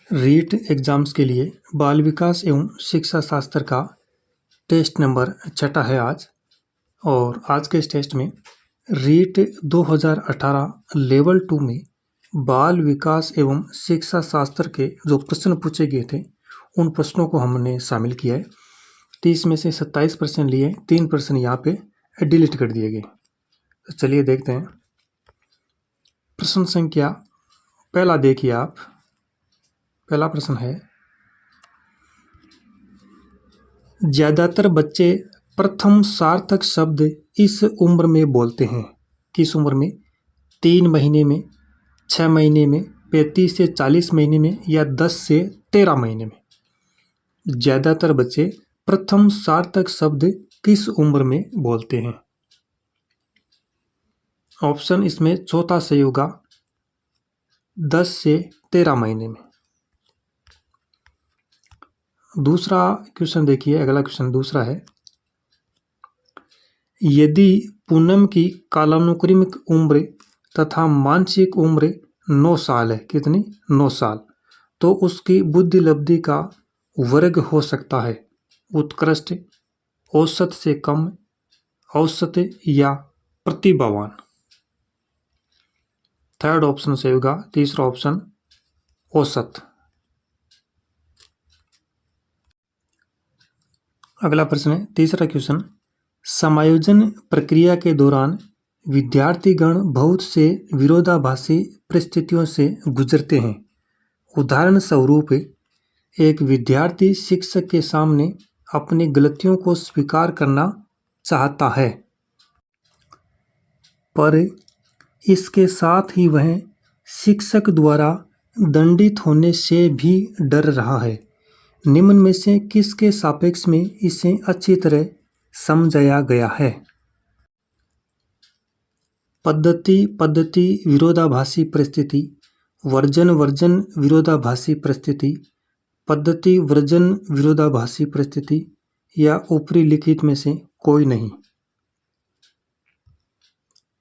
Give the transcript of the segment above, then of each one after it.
REET exams के लिए बाल विकास एवं शिक्षा शास्त्र का टेस्ट नंबर 6 है आज। और आज के इस टेस्ट में रीट 2018 लेवल 2 में बाल विकास एवं शिक्षा शास्त्र के जो प्रश्न पूछे गए थे उन प्रश्नों को हमने शामिल किया है। 30 में से 27% लिए, 3% यहाँ पे डिलीट कर दिए गए। तो चलिए देखते हैं। प्रश्न संख्या पहला देखिए आप। पहला प्रश्न है, ज्यादातर बच्चे प्रथम सार्थक शब्द इस उम्र में बोलते हैं। किस उम्र में? 3 महीने में, 6 महीने में, 35 से 40 महीने में या 10 से 13 महीने में। ज्यादातर बच्चे प्रथम सार्थक शब्द किस उम्र में बोलते हैं? ऑप्शन इसमें चौथा सही होगा, 10 से 13 महीने में। दूसरा क्वेश्चन देखिए, अगला क्वेश्चन दूसरा है, यदि पूनम की कालानुक्रमिक उम्र तथा मानसिक उम्र 9 साल है, कितनी? 9 साल, तो उसकी बुद्धि लब्धि का वर्ग हो सकता है उत्कृष्ट, औसत से कम, औसत या प्रतिभावान। थर्ड ऑप्शन सही होगा, तीसरा ऑप्शन औसत। अगला प्रश्न है, तीसरा क्वेश्चन, समायोजन प्रक्रिया के दौरान विद्यार्थीगण बहुत से विरोधाभासी परिस्थितियों से गुजरते हैं। उदाहरण स्वरूप, एक विद्यार्थी शिक्षक के सामने अपनी गलतियों को स्वीकार करना चाहता है, पर इसके साथ ही वह शिक्षक द्वारा दंडित होने से भी डर रहा है। निम्न में से किसके सापेक्ष में इसे अच्छी तरह समझाया गया है? पद्धति विरोधाभासी परिस्थिति, वर्जन विरोधाभासी परिस्थिति, पद्धति वर्जन विरोधाभासी परिस्थिति या ऊपरी लिखित में से कोई नहीं।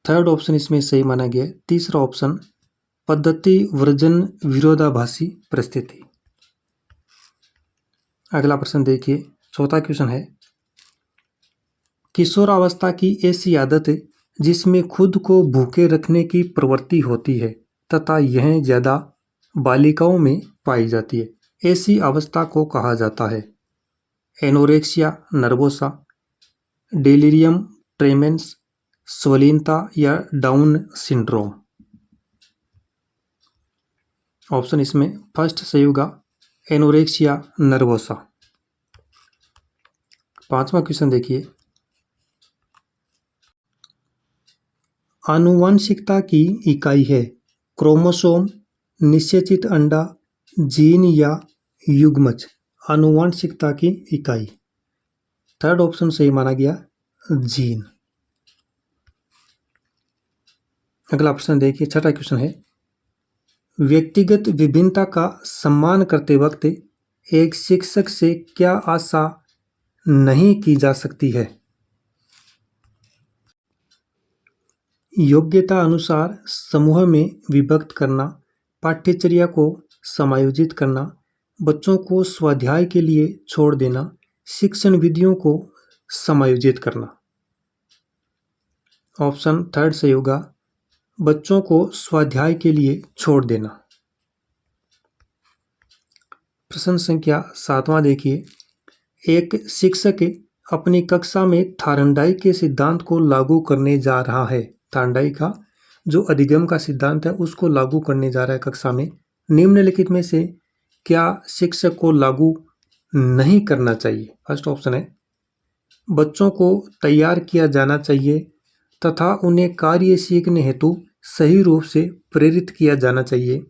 थर्ड ऑप्शन इसमें सही माना गया। तीसरा ऑप्शन पद्धति वर्जन विरोधाभासी परिस्थिति। अगला प्रश्न देखिए, चौथा क्वेश्चन है, किशोरावस्था की ऐसी आदत जिसमें खुद को भूखे रखने की प्रवृत्ति होती है तथा यह ज्यादा बालिकाओं में पाई जाती है, ऐसी अवस्था को कहा जाता है? एनोरेक्सिया नर्वोसा, डेलिरियम ट्रेमेंस, स्वलीनता या डाउन सिंड्रोम। ऑप्शन इसमें फर्स्ट सही होगा, एनोरेक्सिया नर्वोसा। पांचवा क्वेश्चन देखिए, आनुवंशिकता की इकाई है क्रोमोसोम, निषेचित अंडा, जीन या युग्मज। आनुवंशिकता की इकाई थर्ड ऑप्शन सही माना गया, जीन। अगला प्रश्न देखिए, छठा क्वेश्चन है, व्यक्तिगत विभिन्नता का सम्मान करते वक्त एक शिक्षक से क्या आशा नहीं की जा सकती है? योग्यता अनुसार समूह में विभक्त करना, पाठ्यचर्या को समायोजित करना, बच्चों को स्वाध्याय के लिए छोड़ देना, शिक्षण विधियों को समायोजित करना। ऑप्शन थर्ड सही होगा, बच्चों को स्वाध्याय के लिए छोड़ देना। प्रश्न संख्या 7वां देखिए, एक शिक्षक अपनी कक्षा में थार्नडाइक के सिद्धांत को लागू करने जा रहा है। थार्नडाइक का जो अधिगम का सिद्धांत है उसको लागू करने जा रहा है कक्षा में। निम्नलिखित में से क्या शिक्षक को लागू नहीं करना चाहिए? फर्स्ट ऑप्शन है, बच्चों को तैयार किया जाना चाहिए तथा उन्हें कार्य सीखने हेतु सही रूप से प्रेरित किया जाना चाहिए।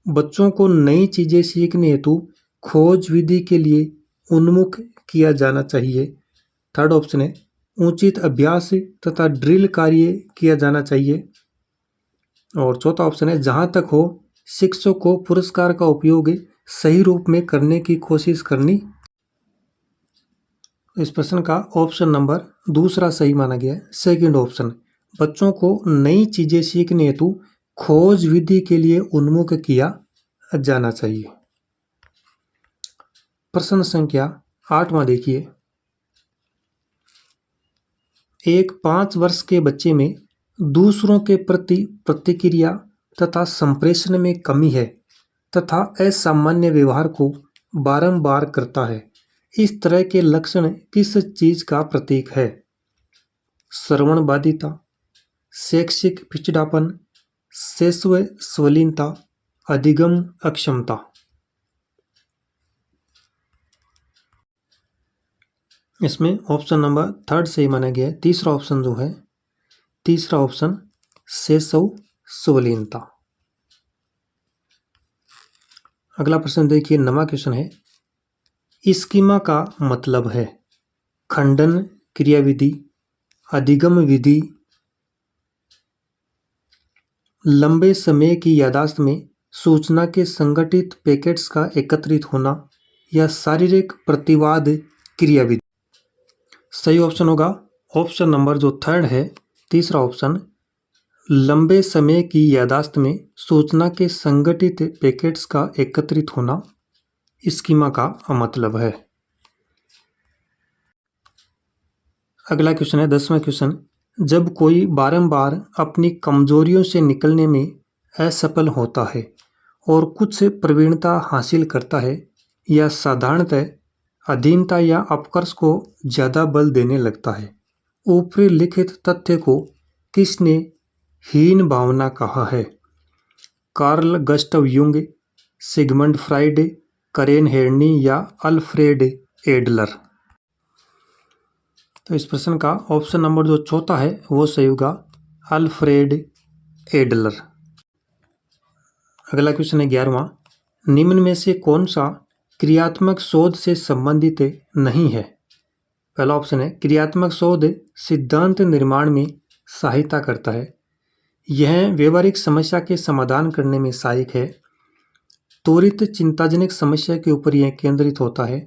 बच्चों को नई चीजें सीखने हेतु खोज विधि के लिए उन्मुख किया जाना चाहिए। थर्ड ऑप्शन है, उचित अभ्यास तथा ड्रिल कार्य किया जाना चाहिए। और चौथा ऑप्शन है, जहां तक हो शिक्षक को पुरस्कार का उपयोग सही रूप में करने की कोशिश करनी। इस प्रश्न का ऑप्शन नंबर दूसरा सही माना गया है, सेकंड ऑप्शन। बच्चों को नई चीजें सीखने हेतु खोज विधि के लिए उन्मुख किया जाना चाहिए। प्रश्न संख्या 8वां देखिए। एक 5 वर्ष के बच्चे में दूसरों के प्रति प्रतिक्रिया तथा संप्रेषण में कमी है तथा असामान्य व्यवहार को बारंबार करता है। इस तरह के लक्षण किस चीज का प्रतीक है? श्रवण बाधिता, शैक्षिक पिछड़ापन, शैशव स्वलीनता, अधिगम अक्षमता। इसमें ऑप्शन नंबर 3 सही माना गया है। तीसरा ऑप्शन जो है, तीसरा ऑप्शन शैशव स्वलीनता। अगला प्रश्न देखिए, 9वां क्वेश्चन है, स्कीमा का मतलब है खंडन क्रियाविधि, अधिगम विधि, लंबे समय की याददाश्त में सूचना के संगठित पैकेट्स का एकत्रित होना या शारीरिक प्रतिवाद क्रियाविधि। सही ऑप्शन होगा ऑप्शन नंबर जो 3 है, तीसरा ऑप्शन, लंबे समय की याददाश्त में सूचना के संगठित पैकेट्स का एकत्रित होना स्कीमा का मतलब है। अगला क्वेश्चन है 10वां क्वेश्चन, जब कोई बारंबार अपनी कमजोरियों से निकलने में असफल होता है और कुछ प्रवीणता हासिल करता है या साधारणतः अधीनता या अपकर्ष को ज्यादा बल देने लगता है, ऊपरी लिखित तथ्य को किसने हीन भावना कहा है? कार्ल गस्टव युंग, सिगमंड फ्राइड, करेन हेरनी या अल्फ्रेड एडलर। तो इस प्रश्न का ऑप्शन नंबर जो 4 है वो सही होगा, अल्फ्रेड एडलर। अगला क्वेश्चन है 11वां, निम्न में से कौन सा क्रियात्मक शोध से संबंधित नहीं है? पहला ऑप्शन है, क्रियात्मक शोध सिद्धांत निर्माण में सहायता करता है, यह व्यवहारिक समस्या के समाधान करने में सहायक है, त्वरित चिंताजनक समस्या के ऊपर यह केंद्रित होता है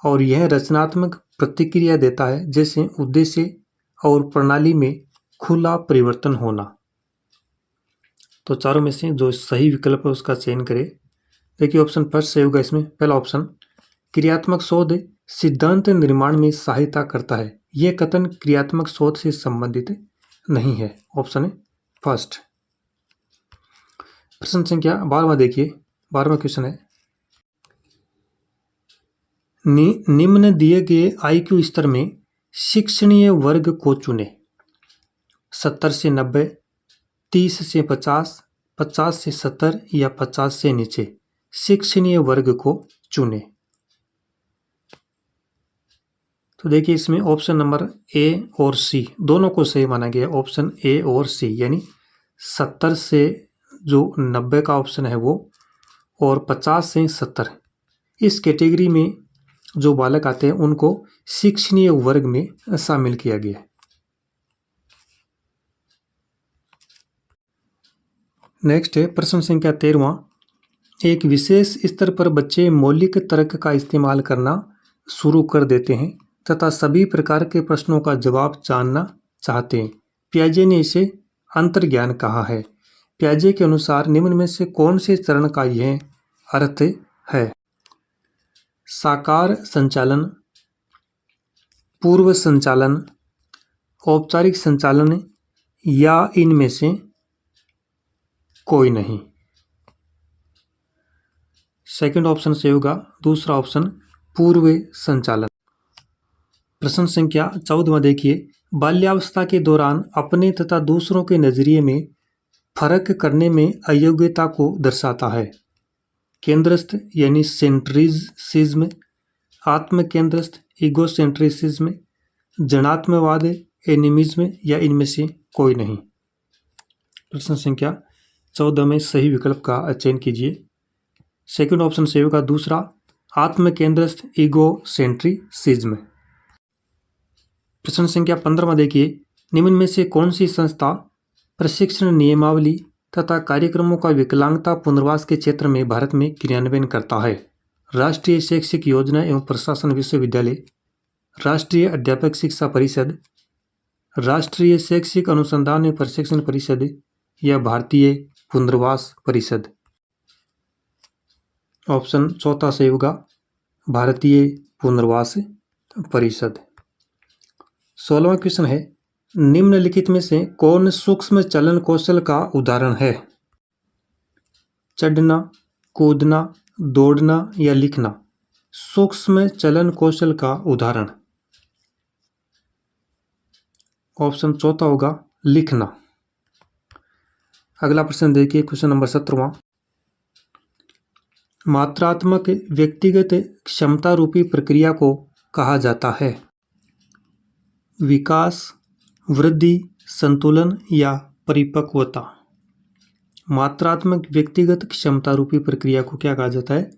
और यह रचनात्मक प्रतिक्रिया देता है, जैसे उद्देश्य और प्रणाली में खुला परिवर्तन होना। तो चारों में से जो सही विकल्प है उसका चयन करें। देखिए ऑप्शन फर्स्ट सही होगा इसमें, पहला ऑप्शन, क्रियात्मक शोध सिद्धांत निर्माण में सहायता करता है, यह कथन क्रियात्मक शोध से संबंधित नहीं है, ऑप्शन है फर्स्ट। प्रश्न संख्या 12वां देखिए, 12वां क्वेश्चन है, निम्न दिए गए IQ स्तर में शिक्षणीय वर्ग को चुने, 70 से 90, 30 से 50, 50 से 70 या 50 से नीचे शिक्षणीय वर्ग को चुने। तो देखिए इसमें ऑप्शन नंबर ए और सी दोनों को सही माना गया, ऑप्शन ए और सी, यानी 70 से जो 90 का ऑप्शन है वो और 50 से 70 इस कैटेगरी में जो बालक आते हैं उनको शिक्षणीय वर्ग में शामिल किया गया। नेक्स्ट है प्रश्न संख्या 13वां, एक विशेष स्तर पर बच्चे मौलिक तर्क का इस्तेमाल करना शुरू कर देते हैं तथा सभी प्रकार के प्रश्नों का जवाब जानना चाहते हैं, पियाजे ने इसे अंतर्ज्ञान कहा है। पियाजे के अनुसार निम्न में से कौन से चरण का यह अर्थ है? साकार संचालन, पूर्व संचालन, औपचारिक संचालन या इनमें से कोई नहीं। सेकंड ऑप्शन से होगा दूसरा ऑप्शन, पूर्व संचालन। प्रश्न संख्या 14वां देखिए, बाल्यावस्था के दौरान अपने तथा दूसरों के नजरिए में फर्क करने में अयोग्यता को दर्शाता है, केंद्रस्थ यानी सेंट्रिसिज्म, आत्म केंद्रस्थ ईगोसेंट्रिसिज्म, जनात्मवाद एनिमिज्म या इनमें से कोई नहीं। प्रश्न संख्या 14 में सही विकल्प का चयन कीजिए। सेकंड ऑप्शन सही होगा दूसरा, आत्म केंद्रस्थ ईगोसेंट्रिसिज्म। प्रश्न संख्या 15 देखिए, निम्न में से कौन सी संस्था प्रशिक्षण नियमावली तथा कार्यक्रमों का विकलांगता पुनर्वास के क्षेत्र में भारत में क्रियान्वयन करता है? राष्ट्रीय शैक्षिक योजना एवं प्रशासन विश्वविद्यालय, राष्ट्रीय अध्यापक शिक्षा परिषद, राष्ट्रीय शैक्षिक अनुसंधान एवं प्रशिक्षण परिषद या भारतीय पुनर्वास परिषद। ऑप्शन चौथा सही होगा, भारतीय पुनर्वास परिषद। 16वां क्वेश्चन है, निम्नलिखित में से कौन सूक्ष्म चलन कौशल का उदाहरण है? चढ़ना, कूदना, दौड़ना या लिखना। सूक्ष्म चलन कौशल का उदाहरण ऑप्शन चौथा होगा लिखना। अगला प्रश्न देखिए, क्वेश्चन नंबर 17वां। मात्रात्मक व्यक्तिगत क्षमता रूपी प्रक्रिया को कहा जाता है? विकास, वृद्धि, संतुलन या परिपक्वता। मात्रात्मक व्यक्तिगत क्षमता रूपी प्रक्रिया को क्या कहा जाता है?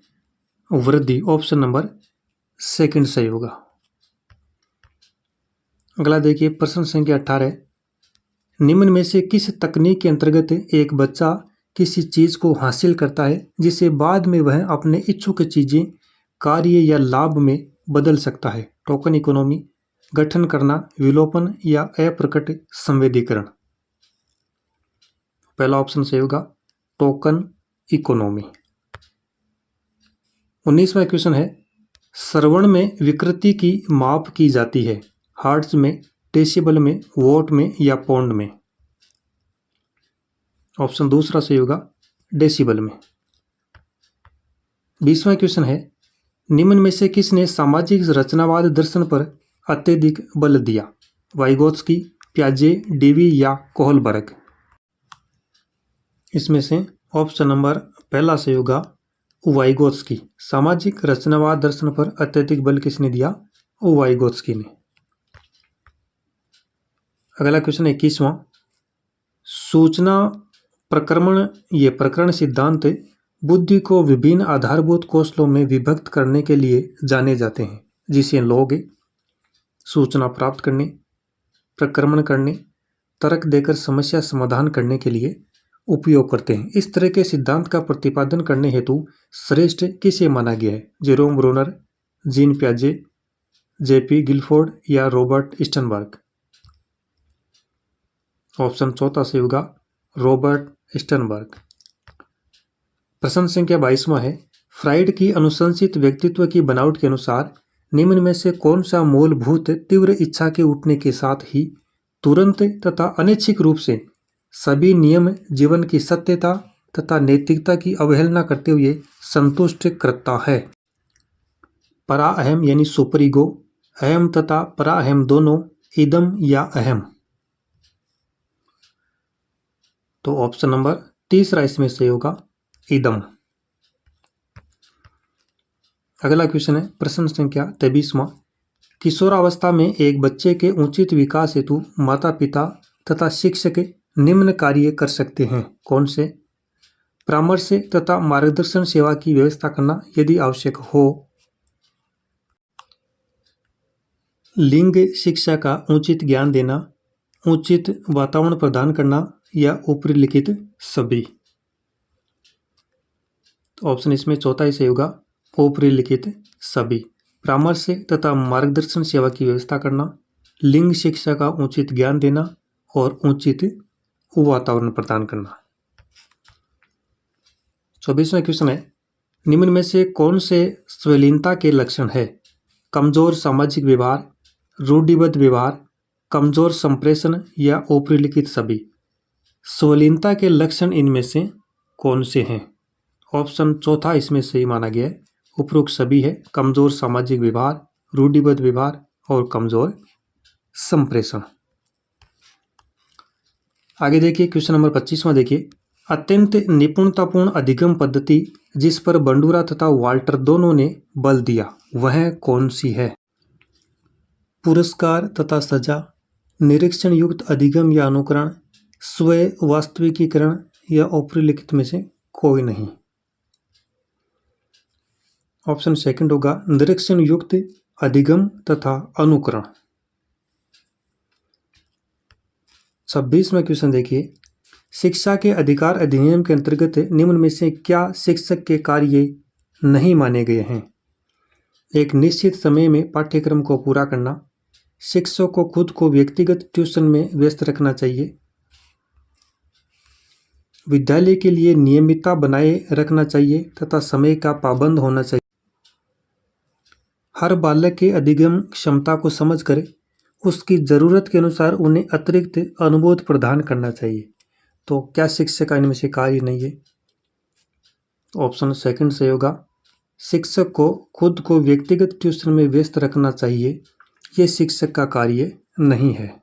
वृद्धि। ऑप्शन नंबर सेकंड सही होगा। अगला देखिए, प्रश्न संख्या 18। निम्न में से किस तकनीक के अंतर्गत एक बच्चा किसी चीज को हासिल करता है जिसे बाद में वह अपने इच्छुक चीजें, कार्य या लाभ में बदल सकता है? टोकन इकोनॉमी, गठन करना, विलोपन या अप्रकट संवेदीकरण। पहला ऑप्शन सही होगा, टोकन इकोनॉमी। 19वां क्वेश्चन है, श्रवण में विकृति की माप की जाती है? हर्ट्ज में, डेसिबल में, वोट में या पौंड में। ऑप्शन दूसरा सही होगा, डेसिबल में। 20वां क्वेश्चन है, निम्न में से किसने सामाजिक रचनावाद दर्शन पर अत्यधिक बल दिया? वाइगोत्स्की, प्याजे, डीवी या कोहलबर्ग। इसमें से ऑप्शन नंबर पहला सही होगा, वाइगोत्स्की। सामाजिक रचनावाद दर्शन पर अत्यधिक बल किसने दिया? वाइगोत्स्की ने। अगला क्वेश्चन 21वां। सूचना प्रक्रमण ये प्रकरण सिद्धांत बुद्धि को विभिन्न आधारभूत कौशलों में विभक्त करने के लिए जाने जाते हैं, जिसे लोग सूचना प्राप्त करने, प्रक्रमण करने, तर्क देकर समस्या समाधान करने के लिए उपयोग करते हैं। इस तरह के सिद्धांत का प्रतिपादन करने हेतु श्रेष्ठ किसे माना गया है? जेरोम ब्रूनर, जीन प्याजे, जेपी गिलफोर्ड या रॉबर्ट स्टनबर्ग। ऑप्शन चौथा सही होगा, रॉबर्ट स्टनबर्ग। प्रश्न संख्या 22वां है, फ्राइड की अनुशंसित व्यक्तित्व की बनावट के अनुसार निम्न में से कौन सा मूलभूत तीव्र इच्छा के उठने के साथ ही तुरंत तथा अनैच्छिक रूप से सभी नियम जीवन की सत्यता तथा नैतिकता की अवहेलना करते हुए संतुष्ट करता है? परा अहम यानी सुपर ईगो, अहम तथा परा अहम दोनों, इदम या अहम। तो ऑप्शन नंबर तीसरा इसमें सही होगा, इदम। अगला क्वेश्चन है, प्रश्न संख्या 23वां। किशोरावस्था में एक बच्चे के उचित विकास हेतु माता पिता तथा शिक्षक निम्न कार्य कर सकते हैं? कौन से? परामर्श तथा मार्गदर्शन सेवा की व्यवस्था करना यदि आवश्यक हो, लिंग शिक्षा का उचित ज्ञान देना, उचित वातावरण प्रदान करना या ऊपरी लिखित सभी। ऑप्शन इसमें चौथा ही सही होगा, ऊपरी लिखित सभी। परामर्श तथा मार्गदर्शन सेवा की व्यवस्था करना, लिंग शिक्षा का उचित ज्ञान देना और उचित वातावरण प्रदान करना। 24वां क्वेश्चन है, निम्न में से कौन से स्वलीनता के लक्षण है? कमजोर सामाजिक व्यवहार, रूढ़िबद्ध व्यवहार, कमजोर संप्रेषण या ऊपरी लिखित सभी। स्वलीनता के लक्षण इनमें से कौन से हैं? ऑप्शन चौथा इसमें सही माना गया है, उपरोक्त सभी है। कमजोर सामाजिक व्यवहार, रूढ़िबद्ध व्यवहार और कमजोर संप्रेषण। आगे देखिए, क्वेश्चन नंबर 25वां देखिए, अत्यंत निपुणतापूर्ण अधिगम पद्धति जिस पर बंडूरा तथा वाल्टर दोनों ने बल दिया वह कौन सी है? पुरस्कार तथा सजा, निरीक्षण युक्त अधिगम या अनुकरण, स्वयं वास्तविकीकरण या ऊपरी लिखित में से कोई नहीं। ऑप्शन सेकंड होगा, निरीक्षण युक्त अधिगम तथा अनुकरण। 26वां क्वेश्चन देखिए, शिक्षा के अधिकार अधिनियम के अंतर्गत निम्न में से क्या शिक्षक के कार्य नहीं माने गए हैं? एक निश्चित समय में पाठ्यक्रम को पूरा करना, शिक्षक को खुद को व्यक्तिगत ट्यूशन में व्यस्त रखना चाहिए, विद्यालय के लिए नियमितता बनाए रखना चाहिए तथा समय का पाबंद होना चाहिए। हर बालक के अधिगम क्षमता को समझकर उसकी ज़रूरत के अनुसार उन्हें अतिरिक्त अनुबोध प्रदान करना चाहिए। तो क्या शिक्षक का इनमें से कार्य नहीं है? ऑप्शन सेकंड सही होगा। शिक्षक को खुद को व्यक्तिगत ट्यूशन में व्यस्त रखना चाहिए, ये शिक्षक का कार्य नहीं है।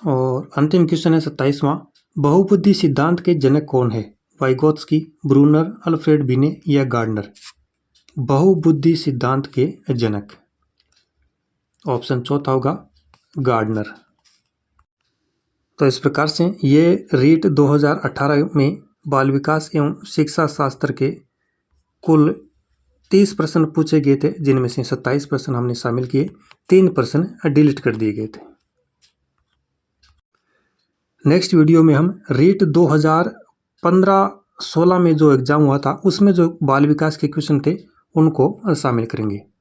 और अंतिम क्वेश्चन है 27वां। बहुबुद्धि सिद्धांत के जनक कौन है? वाइगोत्स्की, ब्रूनर, अल्फ्रेड बिने या गार्डनर? बहुबुद्धि सिद्धांत के जनक ऑप्शन चौथा होगा गार्डनर। तो इस प्रकार से ये रीट 2018 में बाल विकास एवं शिक्षा शास्त्र के कुल 30 प्रश्न पूछे गए थे, जिनमें से 27 प्रश्न हमने शामिल किए, 3 प्रश्न डिलीट कर दिए गए थे। नेक्स्ट वीडियो में हम रीट 2015-16 में जो एग्जाम हुआ था उसमें जो बाल विकास के क्वेश्चन थे उनको शामिल करेंगे।